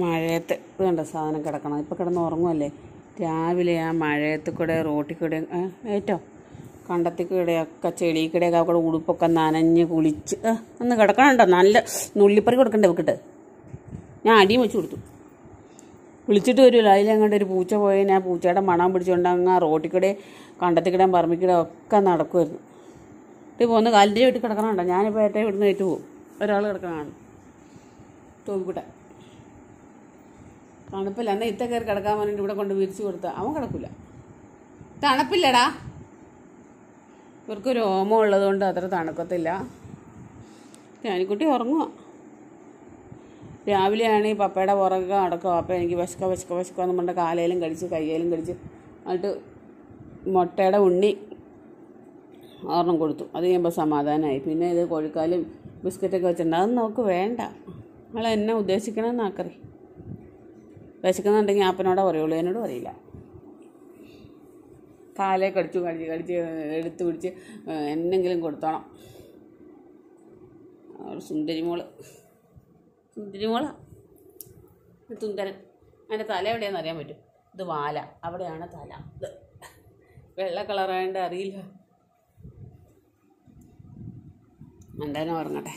മഴയത്ത് ഇത് കണ്ട സാധനം കിടക്കണം. ഇപ്പം കിടന്ന് ഉറങ്ങുമല്ലേ. രാവിലെ ആ മഴയത്ത് കൂടെ റോട്ടിൽ കൂടെ ഏറ്റവും കണ്ടത്തിൽ കൂടെയൊക്കെ ചെളി കൂടെയൊക്കെ അവിടെ ഉടുപ്പൊക്കെ നനഞ്ഞ് കുളിച്ച് ഒന്ന് കിടക്കണുണ്ടോ. നല്ല നുള്ളിപ്പറി കൊടുക്കണ്ടേ വെക്കിട്ട്. ഞാൻ അടിയും വെച്ച് കൊടുത്തു. വിളിച്ചിട്ട് വരുമല്ലോ. അതിലങ്ങോട്ട് ഒരു പൂച്ച പോയി ഞാൻ പൂച്ചയുടെ മണം പിടിച്ചുകൊണ്ട് അങ്ങ് റോട്ടിൽ കൂടെ കണ്ടത്തിൽ കൂടെ പറമ്പിക്കൂടെ ഒക്കെ നടക്കുമായിരുന്നു. ഇത് പോകുന്ന കാലിൻ്റെ വീട്ടിൽ കിടക്കണുണ്ടോ. ഞാനിപ്പോൾ ഏറ്റവും ഇവിടുന്ന് ഏറ്റു പോകും. ഒരാൾ കിടക്കണതാണ് തോപ്പിക്കൂട്ടെ. തണുപ്പില്ല. എന്നാൽ ഇത്ത കയറി കിടക്കാൻ വേണ്ടിയിട്ട് ഇവിടെ കൊണ്ട് വിരിച്ച് കൊടുത്താൽ അവൻ കിടക്കില്ല. തണുപ്പില്ലടാ. ഇവർക്കൊരു ഓമം ഉള്ളതുകൊണ്ട് അത്ര തണുക്കത്തില്ല. ഞാനിക്കുട്ടി ഉറങ്ങുക. രാവിലെയാണ് ഈ പപ്പയുടെ പുറകെ നടക്കുക. അപ്പം എനിക്ക് വിശക്കാന്ന് പറഞ്ഞ കാലയിലും കടിച്ച് കയ്യിലും കടിച്ച് എന്നിട്ട് മുട്ടയുടെ ഉണ്ണി ഒരെണ്ണം കൊടുത്തു. അത് കഴിയുമ്പോൾ സമാധാനമായി. പിന്നെ ഇത് കോഴിക്കാലും ബിസ്ക്കറ്റൊക്കെ വെച്ചിട്ടുണ്ട്. അത് നമുക്ക് വേണ്ട. നിങ്ങൾ എന്നെ ഉദ്ദേശിക്കണമെന്ന് ആക്കറി. വിശക്കുന്നുണ്ടെങ്കിൽ അപ്പനോടെ പറയുള്ളൂ, എന്നോട് പറയില്ല. കാലേ കടിച്ച് എടുത്ത് പിടിച്ച് എന്തെങ്കിലും കൊടുത്തോണം. സുന്ദരിമോളാ സുന്ദരൻ. അതിൻ്റെ തല എവിടെയാണെന്ന് അറിയാൻ പറ്റും. ഇത് വാല, അവിടെയാണ് തല. ഇത് വെള്ള കളറായതുകൊണ്ട് അറിയില്ല. എന്തായാലും ഉറങ്ങട്ടെ.